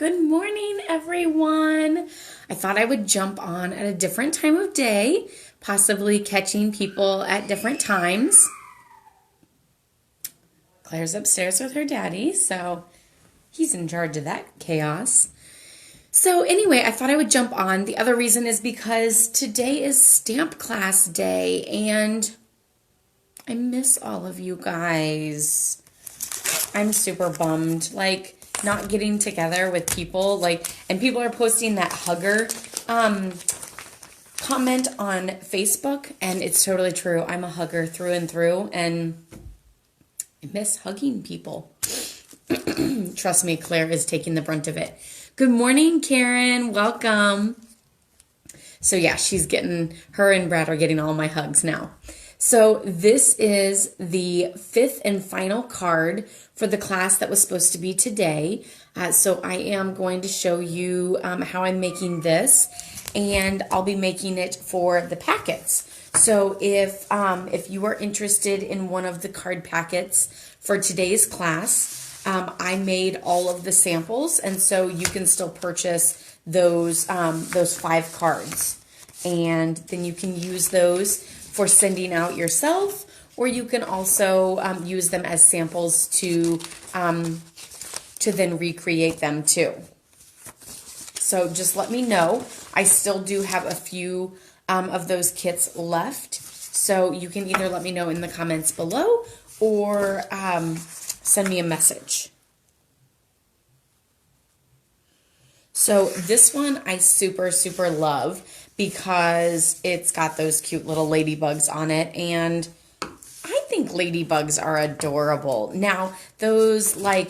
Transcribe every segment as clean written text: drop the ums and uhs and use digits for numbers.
Good morning, everyone. I thought I would jump on at a different time of day, possibly catching people at different times. Claire's upstairs with her daddy, so he's in charge of that chaos. So anyway, I thought I would jump on. The other reason is because today is stamp class day, and I miss all of you guys. I'm super bummed. Not getting together with people, and people are posting that hugger comment on Facebook, and it's totally true. I'm a hugger through and through, and I miss hugging people. Trust me, Claire is taking the brunt of it. Good morning, Karen. Welcome. So yeah, her and Brad are getting all my hugs now. So this is the fifth and final card for the class that was supposed to be today. So I am going to show you how I'm making this, and I'll be making it for the packets. So if you are interested in one of the card packets for today's class, I made all of the samples, and so you can still purchase those 5 cards, and then you can use those for sending out yourself, or you can also use them as samples to then recreate them too. So just let me know. I still do have a few of those kits left, so you can either let me know in the comments below or send me a message. So this one I super, super love because it's got those cute little ladybugs on it, and I think ladybugs are adorable. Now, those, I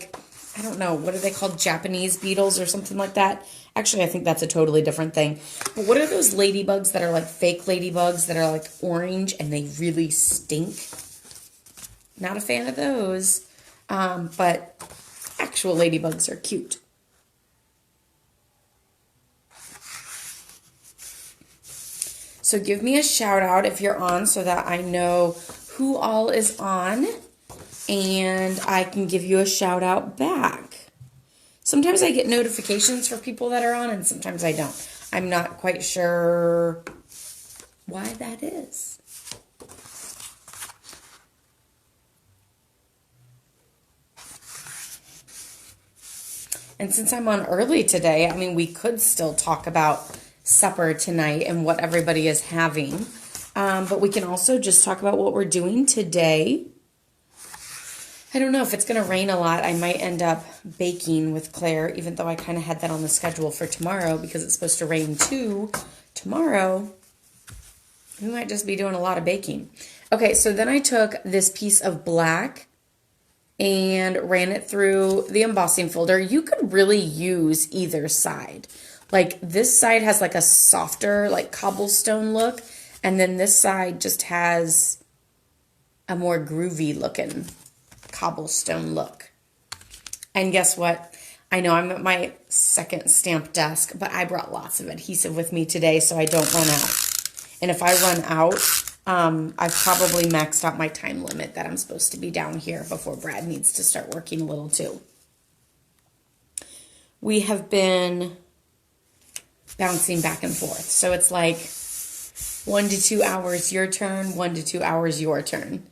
don't know, what are they called? Japanese beetles or something like that? Actually, I think that's a totally different thing. But what are those ladybugs that are like fake ladybugs that are like orange and they really stink? Not a fan of those, but actual ladybugs are cute. So give me a shout out if you're on so that I know who all is on, and I can give you a shout out back. Sometimes I get notifications for people that are on, and sometimes I don't. I'm not quite sure why that is. And since I'm on early today, I mean, we could still talk about supper tonight and what everybody is having. But we can also just talk about what we're doing today. I don't know if it's going to rain a lot. I might end up baking with Claire, even though I kind of had that on the schedule for tomorrow because it's supposed to rain too tomorrow. We might just be doing a lot of baking. Okay, so then I took this piece of black and ran it through the embossing folder. You could really use either side. This side has a softer, cobblestone look, and then this side just has a more groovy looking cobblestone look. And guess what? I know I'm at my second stamp desk, but I brought lots of adhesive with me today so I don't run out. And if I run out, I've probably maxed out my time limit that I'm supposed to be down here before Brad needs to start working a little too. We have been bouncing back and forth. So it's 1 to 2 hours your turn, 1 to 2 hours your turn.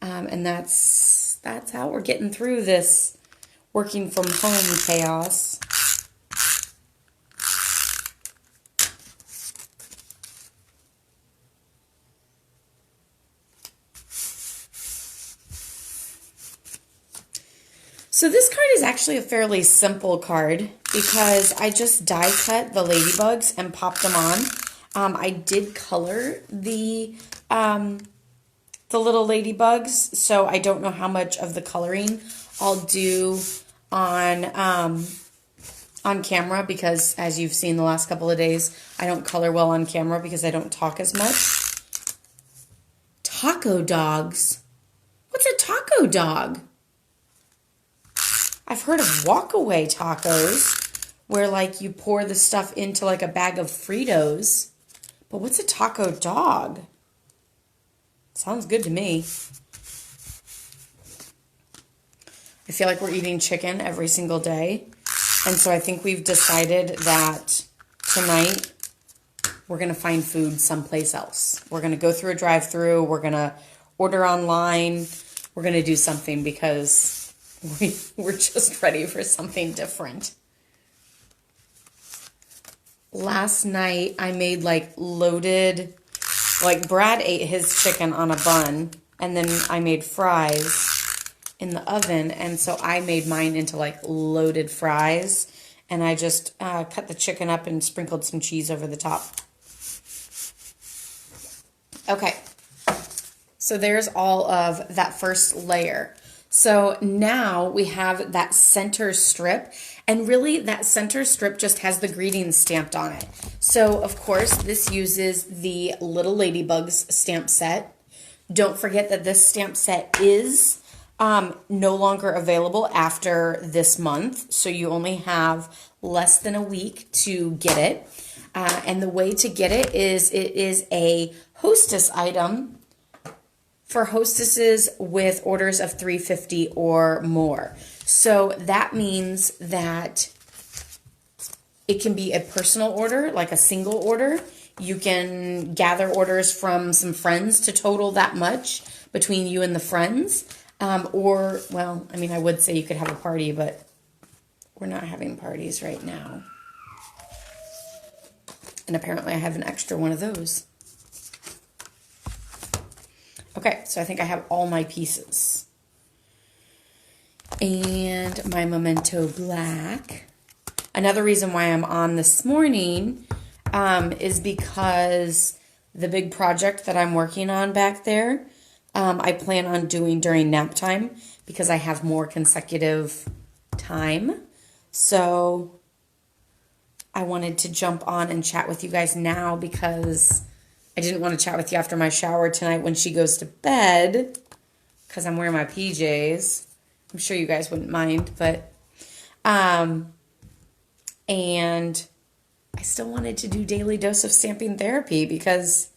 And that's how we're getting through this working from home chaos. So this card is actually a fairly simple card because I just die cut the ladybugs and popped them on. I did color the little ladybugs, so I don't know how much of the coloring I'll do on camera because, as you've seen the last couple of days, I don't color well on camera because I don't talk as much. Taco dogs? What's a taco dog? I've heard of walkaway tacos where you pour the stuff into a bag of Fritos. But what's a taco dog? Sounds good to me. I feel like we're eating chicken every single day. And so I think we've decided that tonight we're going to find food someplace else. We're going to go through a drive-through. We're going to order online. We're going to do something because we're just ready for something different. Last night I made like loaded, like Brad ate his chicken on a bun, and then I made fries in the oven, and so I made mine into like loaded fries, and I just cut the chicken up and sprinkled some cheese over the top. Okay, so there's all of that first layer. So now we have that center strip, and really that center strip just has the greetings stamped on it. So of course this uses the Little Ladybugs stamp set. Don't forget that this stamp set is no longer available after this month, so you only have less than a week to get it. And the way to get it is a hostess item for hostesses with orders of $3.50 or more. So that means that it can be a personal order, like a single order. You can gather orders from some friends to total that much between you and the friends. Or, well, I mean, I would say you could have a party, but we're not having parties right now. And apparently I have an extra one of those. Okay, so I think I have all my pieces. And my Memento Black. Another reason why I'm on this morning is because the big project that I'm working on back there, I plan on doing during nap time because I have more consecutive time. So I wanted to jump on and chat with you guys now because I didn't want to chat with you after my shower tonight when she goes to bed because I'm wearing my PJs. I'm sure you guys wouldn't mind, but and I still wanted to do daily dose of stamping therapy because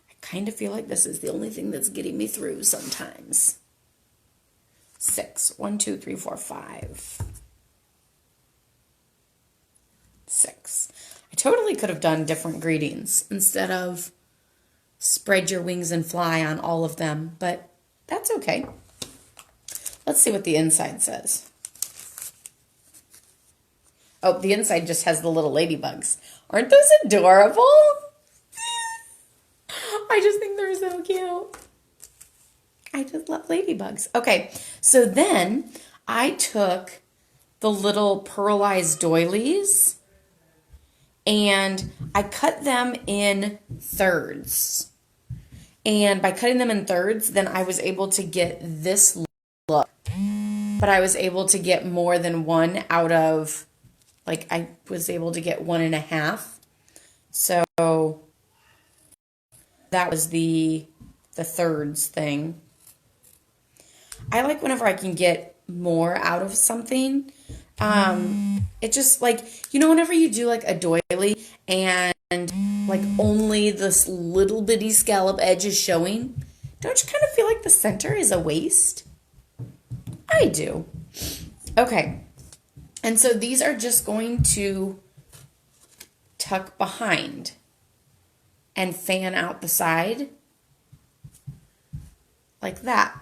I kind of feel like this is the only thing that's getting me through sometimes. 6. 1, 2, 3, 4, 5. 6. I totally could have done different greetings instead of spread your wings and fly on all of them, but that's okay. Let's see what the inside says. Oh, the inside just has the little ladybugs. Aren't those adorable? I just think they're so cute. I just love ladybugs. Okay, so then I took the little pearlized doilies and I cut them in thirds. And by cutting them in thirds, then I was able to get this look. But I was able to get more than one out of, like, I was able to get 1.5. So that was the thirds thing. I like whenever I can get more out of something. It just, like, you know, whenever you do like a doily and like only this little bitty scallop edge is showing, don't you kind of feel like the center is a waste? I do. Okay. And so these are just going to tuck behind and fan out the side like that.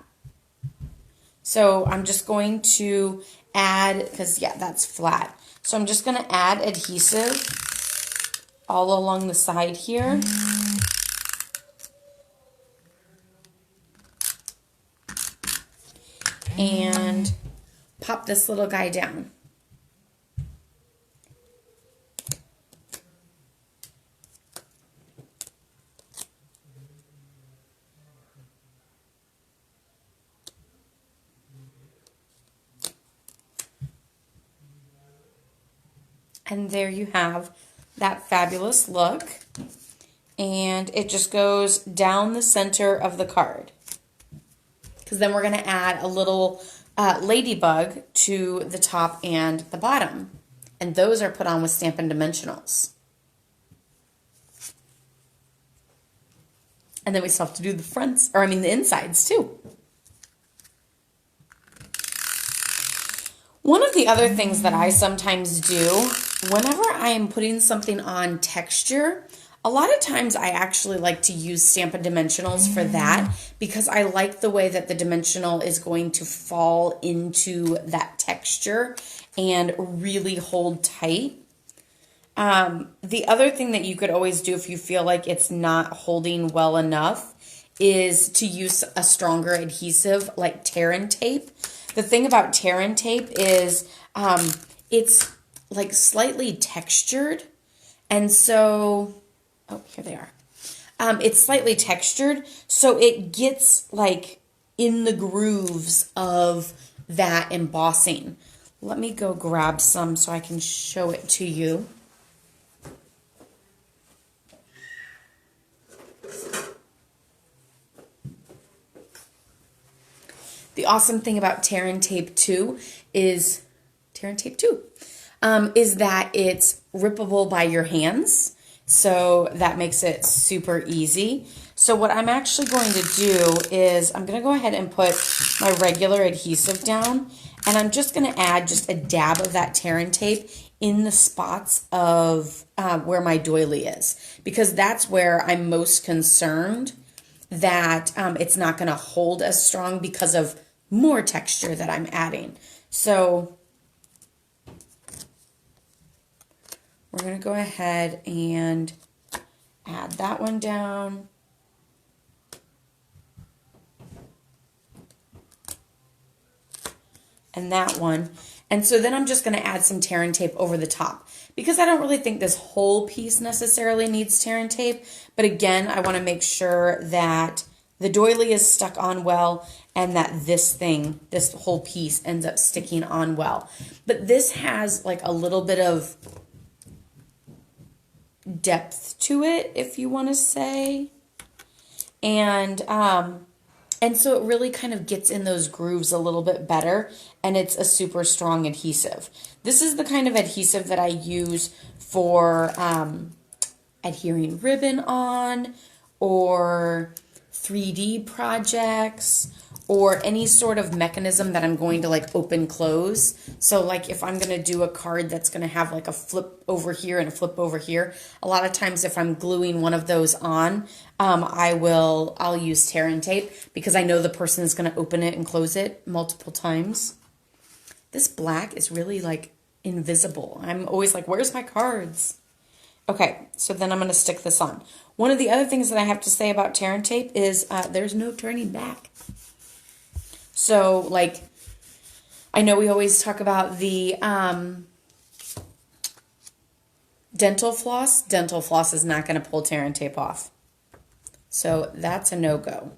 So I'm just going to add, because yeah, that's flat. So I'm just going to add adhesive all along the side here. And pop this little guy down. And there you have that fabulous look. And it just goes down the center of the card. Because then we're going to add a little ladybug to the top and the bottom. And those are put on with Stampin' Dimensionals. And then we still have to do the fronts, or I mean the insides too. One of the other things that I sometimes do whenever I am putting something on texture, a lot of times I actually like to use Stampin' Dimensionals for that because I like the way that the dimensional is going to fall into that texture and really hold tight. The other thing that you could always do if you feel like it's not holding well enough is to use a stronger adhesive like tear and tape. The thing about tear and tape is it's like slightly textured. And so, oh, here they are. It's slightly textured, so it gets like in the grooves of that embossing. Let me go grab some so I can show it to you. The awesome thing about tear and tape too is that it's rippable by your hands. So that makes it super easy. So what I'm actually going to do is I'm going to go ahead and put my regular adhesive down, and I'm just going to add just a dab of that tear and tape in the spots of where my doily is, because that's where I'm most concerned that it's not going to hold as strong because of more texture that I'm adding. So we're going to go ahead and add that one down. And that one. And so then I'm just going to add some tear and tape over the top, because I don't really think this whole piece necessarily needs tear and tape. But again, I want to make sure that the doily is stuck on well and that this whole piece ends up sticking on well. But this has like a little bit of depth to it, if you want to say. And so it really kind of gets in those grooves a little bit better, and it's a super strong adhesive. This is the kind of adhesive that I use for adhering ribbon on, or 3D projects, or any sort of mechanism that I'm going to like open close. So like if I'm going to do a card that's going to have like a flip over here and a flip over here, a lot of times if I'm gluing one of those on, I'll use tear and tape, because I know the person is going to open it and close it multiple times. This black is really like invisible. I'm always like, where's my cards? Okay, so then I'm going to stick this on. One of the other things that I have to say about tear and tape is there's no turning back. So, like, I know we always talk about the dental floss. Dental floss is not going to pull tear and tape off. So that's a no-go.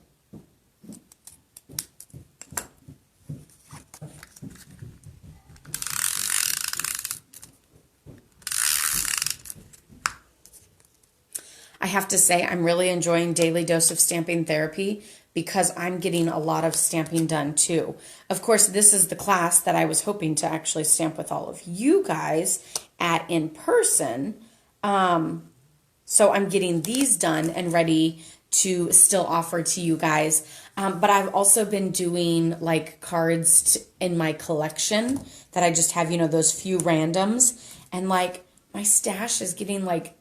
I have to say I'm really enjoying Daily Dose of Stamping Therapy, because I'm getting a lot of stamping done too. Of course, this is the class that I was hoping to actually stamp with all of you guys at in person. So I'm getting these done and ready to still offer to you guys. But I've also been doing like cards in my collection that I just have, you know, those few randoms. And like my stash is getting like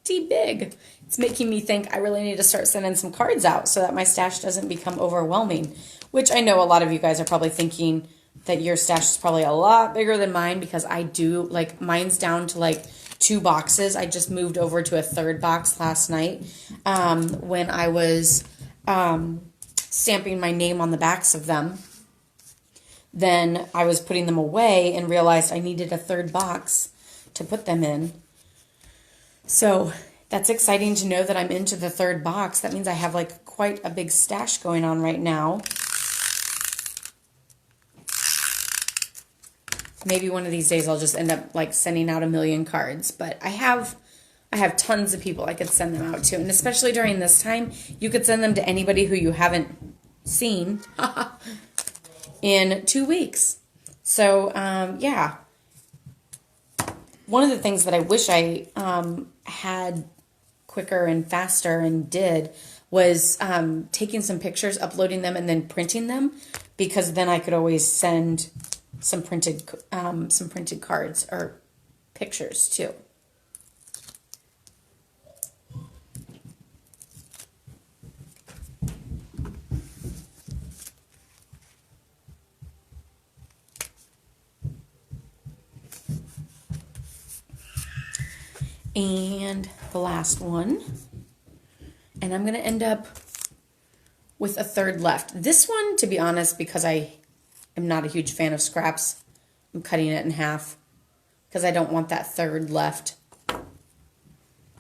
pretty big. It's making me think I really need to start sending some cards out so that my stash doesn't become overwhelming, which I know a lot of you guys are probably thinking that your stash is probably a lot bigger than mine, because I do, like, mine's down to like 2 boxes. I just moved over to a 3rd box last night when I was stamping my name on the backs of them. Then I was putting them away and realized I needed a 3rd box to put them in. So that's exciting to know that I'm into the 3rd box. That means I have like quite a big stash going on right now. Maybe one of these days I'll just end up like sending out 1 million cards. But I have tons of people I could send them out to. And especially during this time, you could send them to anybody who you haven't seen in 2 weeks. So, yeah. One of the things that I wish I had quicker and faster and did was taking some pictures, uploading them, and then printing them, because then I could always send some printed cards or pictures too. And the last one, and I'm going to end up with a third left. This one, to be honest, because I am not a huge fan of scraps, I'm cutting it in half because I don't want that third left.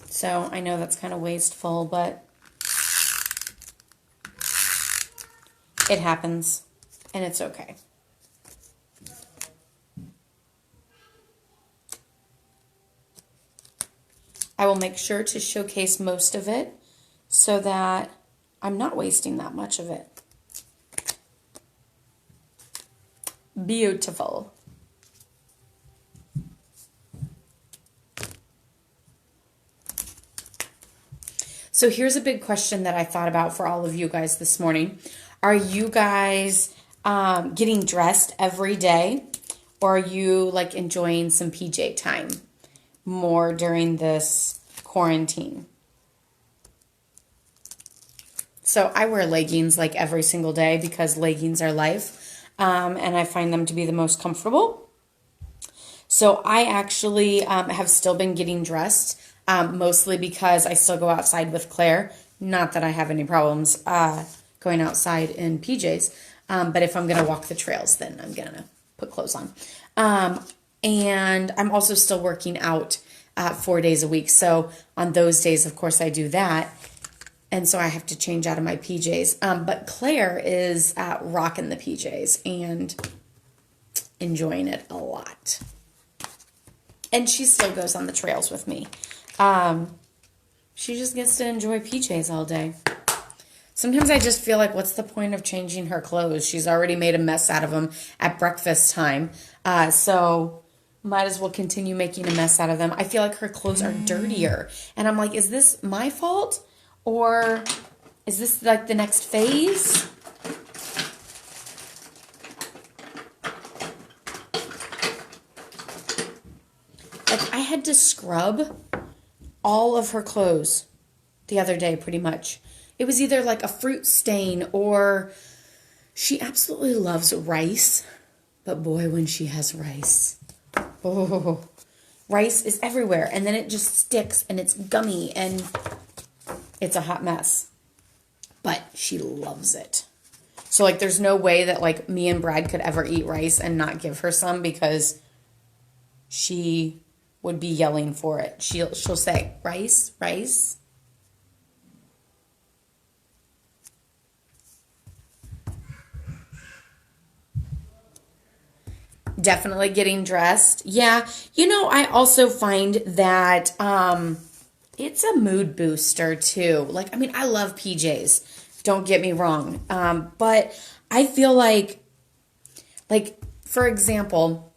So I know that's kind of wasteful, but it happens and it's okay. I will make sure to showcase most of it so that I'm not wasting that much of it. Beautiful. So here's a big question that I thought about for all of you guys this morning. Are you guys getting dressed every day, or are you like enjoying some PJ time more during this quarantine? So I wear leggings like every single day because leggings are life, and I find them to be the most comfortable. So I actually have still been getting dressed, mostly because I still go outside with Claire. Not that I have any problems going outside in PJs, but if I'm going to walk the trails, then I'm going to put clothes on. And I'm also still working out 4 days a week. So on those days, of course, I do that. And so I have to change out of my PJs. But Claire is rocking the PJs and enjoying it a lot. And she still goes on the trails with me. She just gets to enjoy PJs all day. Sometimes I just feel like, what's the point of changing her clothes? She's already made a mess out of them at breakfast time. So might as well continue making a mess out of them. I feel like her clothes are dirtier. And I'm like, is this my fault? Or is this like the next phase? Like I had to scrub all of her clothes the other day pretty much. It was either like a fruit stain, or she absolutely loves rice. But boy, when she has rice, oh, rice is everywhere. And then it just sticks and it's gummy and it's a hot mess. But she loves it. So like there's no way that like me and Brad could ever eat rice and not give her some, because she would be yelling for it. She'll say, rice, rice. Definitely getting dressed. Yeah, I also find that it's a mood booster too. Like, I mean, I love PJs. Don't get me wrong. But I feel like, for example,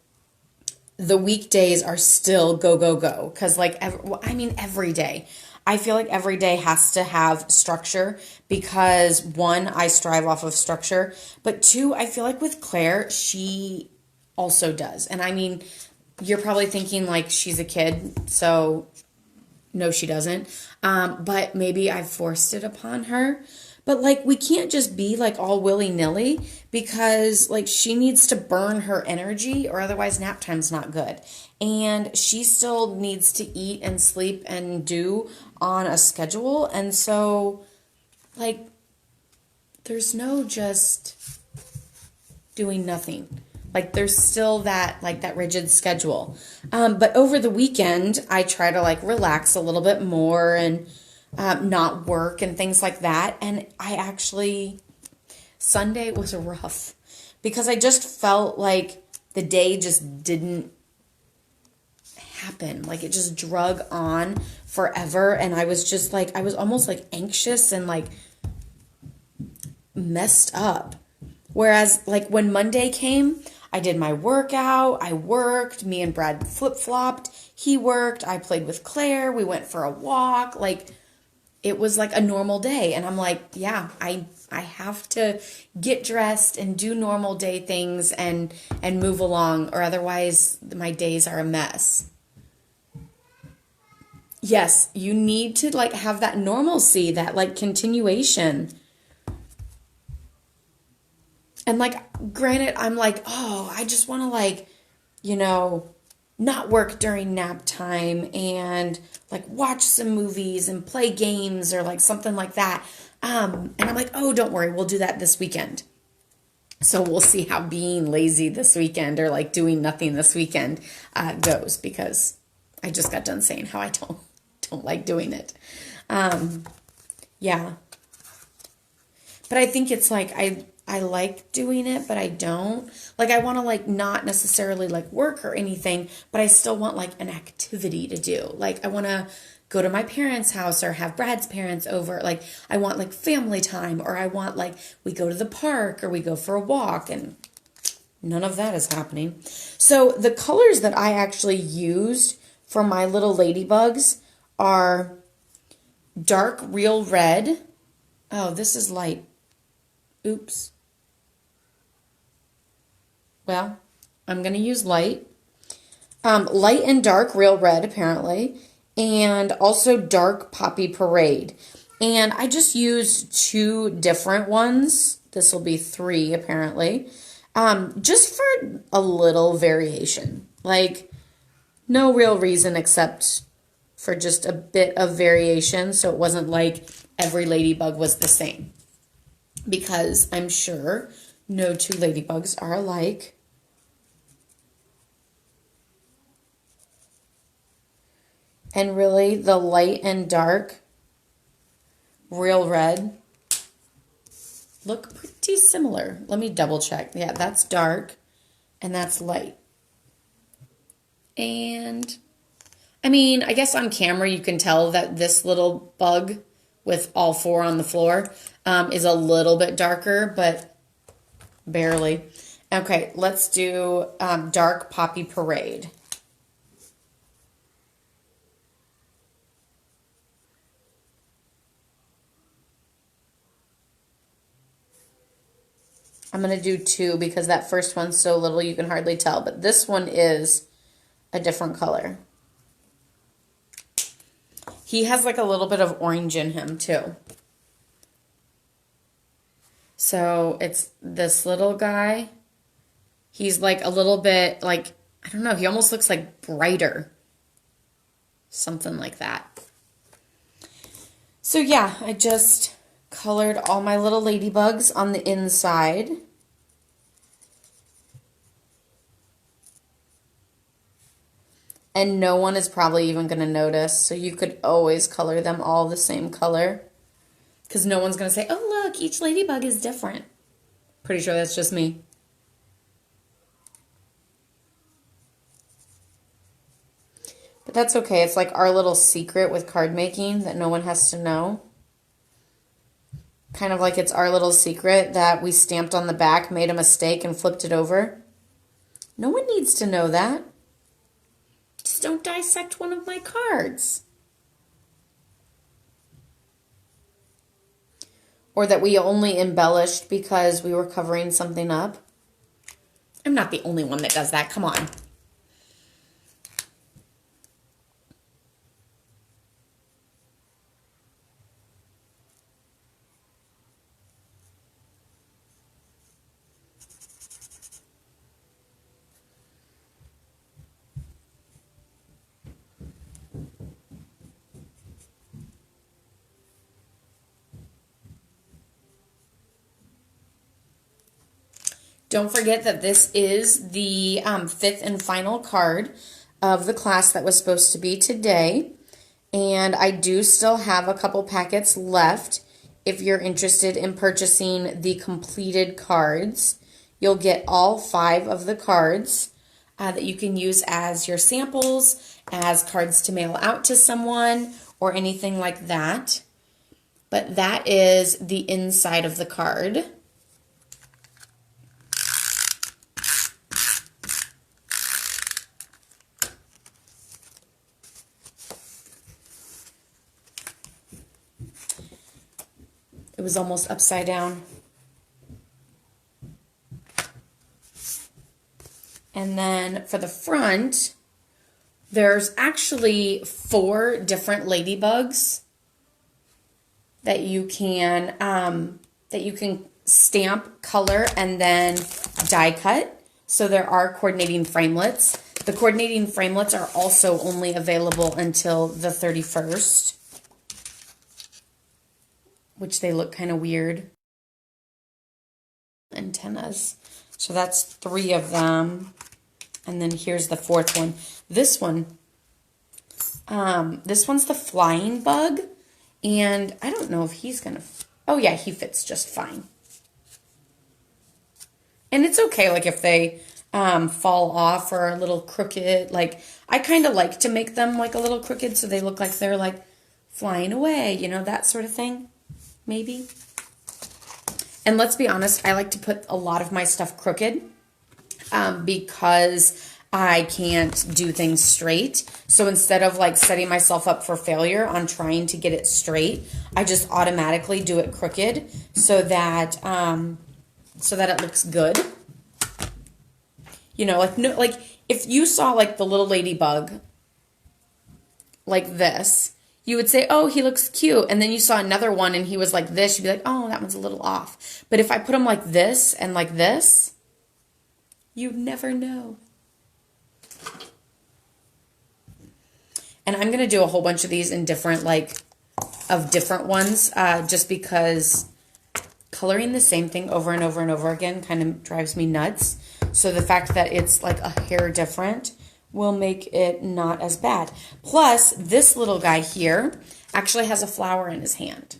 the weekdays are still go, go, go. Because, every day. I feel like every day has to have structure because, one, I strive off of structure. But two, I feel like with Claire, she also does. And I mean, you're probably thinking like she's a kid, so no, she doesn't. But maybe I've forced it upon her. But like, we can't just be like all willy-nilly, because like she needs to burn her energy, or otherwise nap time's not good. And she still needs to eat and sleep and do on a schedule. And so like, there's no just doing nothing. Like there's still that rigid schedule. But over the weekend, I try to like relax a little bit more and not work and things like that. And Sunday was rough because I just felt like the day just didn't happen. Like it just drug on forever. And I was just like, I was almost like anxious and like messed up. Whereas like when Monday came, I did my workout, I worked, me and Brad flip-flopped, he worked, I played with Claire, we went for a walk, like, it was like a normal day, and I'm like, yeah, I I have to get dressed and do normal day things and move along, or otherwise my days are a mess. Yes, you need to like have that normalcy, that like continuation. And like, granted, I'm like, oh, I just want to like, you know, not work during nap time and like watch some movies and play games or like something like that. And I'm like, oh, don't worry, we'll do that this weekend. So we'll see how being lazy this weekend or like doing nothing this weekend goes, because I just got done saying how I don't like doing it. Yeah. But I think it's like I like doing it, but I don't. Like I want to like not necessarily like work or anything, but I still want like an activity to do. Like I want to go to my parents' house or have Brad's parents over. Like I want like family time, or I want like we go to the park or we go for a walk, and none of that is happening. So the colors that I actually used for my little ladybugs are dark real red. Oh, this is light. Oops. Well, I'm going to use light. Light and dark real red, apparently. And also dark poppy parade. And I just used 2 different ones. This will be 3, apparently. Just for a little variation. Like, no real reason except for just a bit of variation. So it wasn't like every ladybug was the same. Because I'm sure no 2 ladybugs are alike. And really, the light and dark real red look pretty similar. Let me double check. Yeah, that's dark and that's light. And I mean, I guess on camera you can tell that this little bug with all 4 on the floor is a little bit darker, but barely. Okay, let's do dark poppy parade. I'm going to do 2 because that first one's so little you can hardly tell. But this one is a different color. He has like a little bit of orange in him too. So it's this little guy. He's like a little bit like, I don't know, he almost looks like brighter. Something like that. So yeah, I just colored all my little ladybugs on the inside. And no one is probably even going to notice. So you could always color them all the same color. Because no one's going to say, oh, look, each ladybug is different. Pretty sure that's just me. But that's okay. It's like our little secret with card making that no one has to know. Kind of like it's our little secret that we stamped on the back, made a mistake, and flipped it over. No one needs to know that. Just don't dissect one of my cards. Or that we only embellished because we were covering something up. I'm not the only one that does that. Come on. Don't forget that this is the 5th and final card of the class that was supposed to be today. And I do still have a couple packets left. If you're interested in purchasing the completed cards, you'll get all 5 of the cards that you can use as your samples, as cards to mail out to someone, or anything like that. But that is the inside of the card. It was almost upside down. And then for the front, there's actually 4 different ladybugs that you can stamp, color, and then die cut. So there are coordinating framelits. The coordinating framelits are also only available until the 31st, which they look kind of weird. Antennas. So that's 3 of them. And then here's the 4th one. This one's the flying bug. And I don't know if he's going to... Oh, yeah, he fits just fine. And it's okay, like, if they fall off or are a little crooked. Like, I kind of like to make them, like, a little crooked so they look like they're, like, flying away. You know, that sort of thing, maybe. And let's be honest, I like to put a lot of my stuff crooked because I can't do things straight. So instead of like setting myself up for failure on trying to get it straight, I just automatically do it crooked so that it looks good. You know, like if you saw like the little ladybug like this, you would say, oh, he looks cute. And then you saw another one and he was like this, you'd be like, oh, that one's a little off. But if I put him like this and like this, you'd never know. And I'm going to do a whole bunch of these in different ones, just because coloring the same thing over and over and over again kind of drives me nuts. So the fact that it's like a hair different will make it not as bad. Plus, this little guy here actually has a flower in his hand.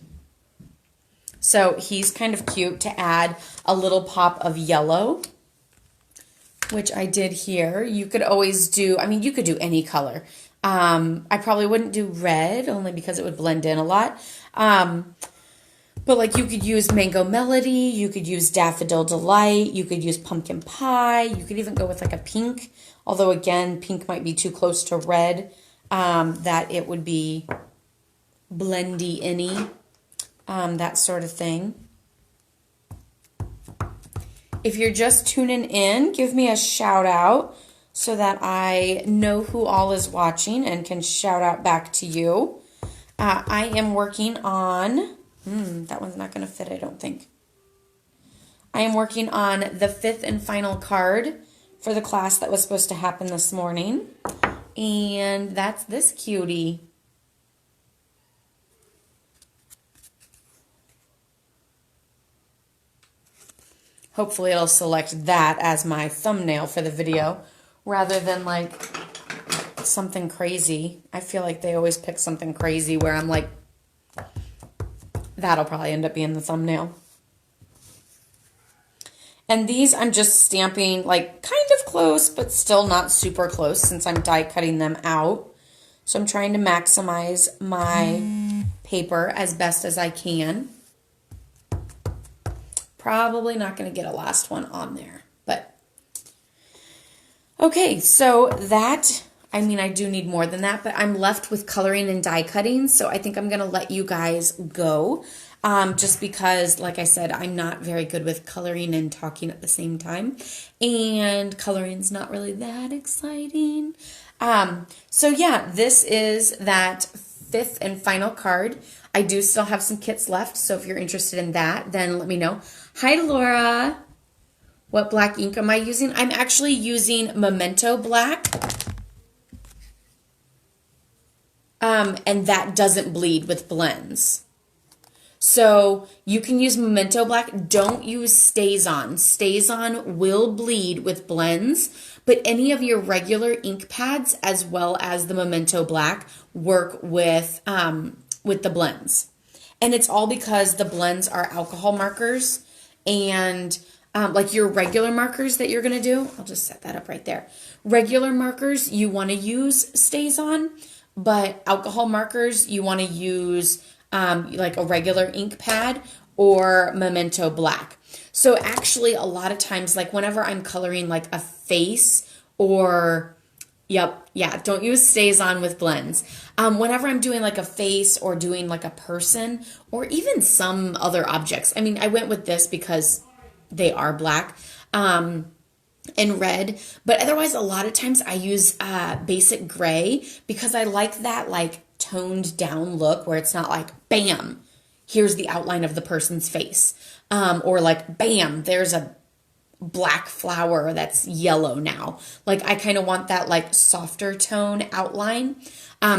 So he's kind of cute to add a little pop of yellow, which I did here. You could always do, I mean, you could do any color. I probably wouldn't do red only because it would blend in a lot. But like you could use Mango Melody, you could use Daffodil Delight, you could use Pumpkin Pie, you could even go with like a pink. Although again, pink might be too close to red, that it would be blendy-any, that sort of thing. If you're just tuning in, give me a shout out so that I know who all is watching and can shout out back to you. I am working on, that one's not going to fit, I don't think. I am working on the 5th and final card for the class that was supposed to happen this morning. And that's this cutie. Hopefully it'll select that as my thumbnail for the video rather than like something crazy. I feel like they always pick something crazy where I'm like, that'll probably end up being the thumbnail. And these I'm just stamping like kind of close, but still not super close since I'm die cutting them out. So I'm trying to maximize my paper as best as I can. Probably not going to get a last one on there, but okay, so that, I mean, I do need more than that, but I'm left with coloring and die cutting, so I think I'm going to let you guys go, just because, like I said, I'm not very good with coloring and talking at the same time, and coloring's not really that exciting. So yeah, this is that 5th and final card. I do still have some kits left, so if you're interested in that, then let me know. Hi, Laura. What black ink am I using? I'm actually using Memento Black. And that doesn't bleed with blends. So you can use Memento Black. Don't use StazOn. StazOn will bleed with blends, but any of your regular ink pads as well as the Memento Black work with the blends. And it's all because the blends are alcohol markers. And like your regular markers that you're going to do, I'll just set that up right there. Regular markers, you want to use StazOn, but alcohol markers, you want to use like a regular ink pad or Memento Black. So actually a lot of times, like whenever I'm coloring like a face or Yep. Yeah. Don't use stays on with blends. Whenever I'm doing like a face or doing like a person or even some other objects. I mean, I went with this because they are black and red, but otherwise, a lot of times I use basic gray because I like that like toned down look where it's not like bam, here's the outline of the person's face, or like bam, there's a black flower that's yellow now. Like I kind of want that like softer tone outline.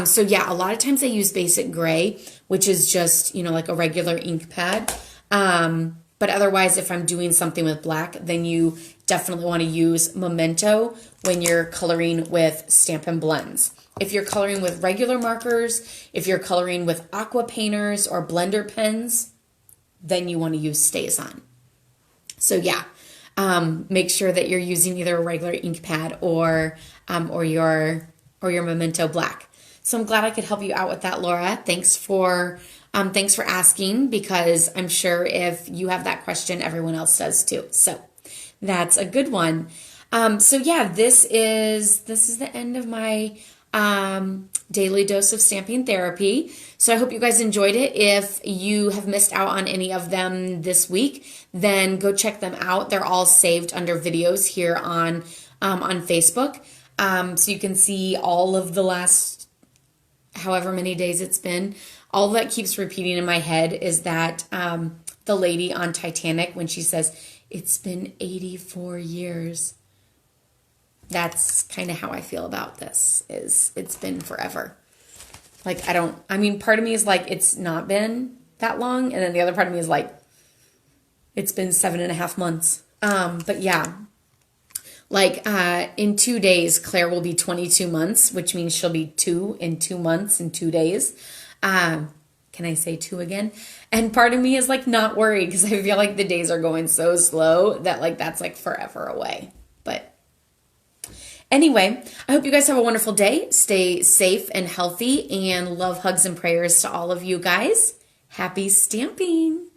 So yeah, a lot of times I use basic gray, which is just, like a regular ink pad. But otherwise, if I'm doing something with black, then you definitely want to use Memento when you're coloring with Stampin' Blends. If you're coloring with regular markers, if you're coloring with aqua painters or blender pens, then you want to use Stays On. So yeah, make sure that you're using either a regular ink pad or your Memento black. So I'm glad I could help you out with that, Laura. Thanks for asking, because I'm sure if you have that question, everyone else does too. So that's a good one. So yeah, this is the end of my daily dose of stamping therapy. So I hope you guys enjoyed it. If you have missed out on any of them this week, then go check them out. They're all saved under videos here on Facebook. So you can see all of the last however many days it's been. All that keeps repeating in my head is that the lady on Titanic, when she says, "It's been 84 years." That's kind of how I feel about this, is it's been forever. Like, part of me is like, it's not been that long. And then the other part of me is like, it's been 7.5 months. But yeah, like in 2 days, Claire will be 22 months, which means she'll be 2 in 2 months and 2 days. Can I say 2 again? And part of me is like not worried because I feel like the days are going so slow that like that's like forever away. But anyway, I hope you guys have a wonderful day. Stay safe and healthy, and love, hugs, and prayers to all of you guys. Happy stamping!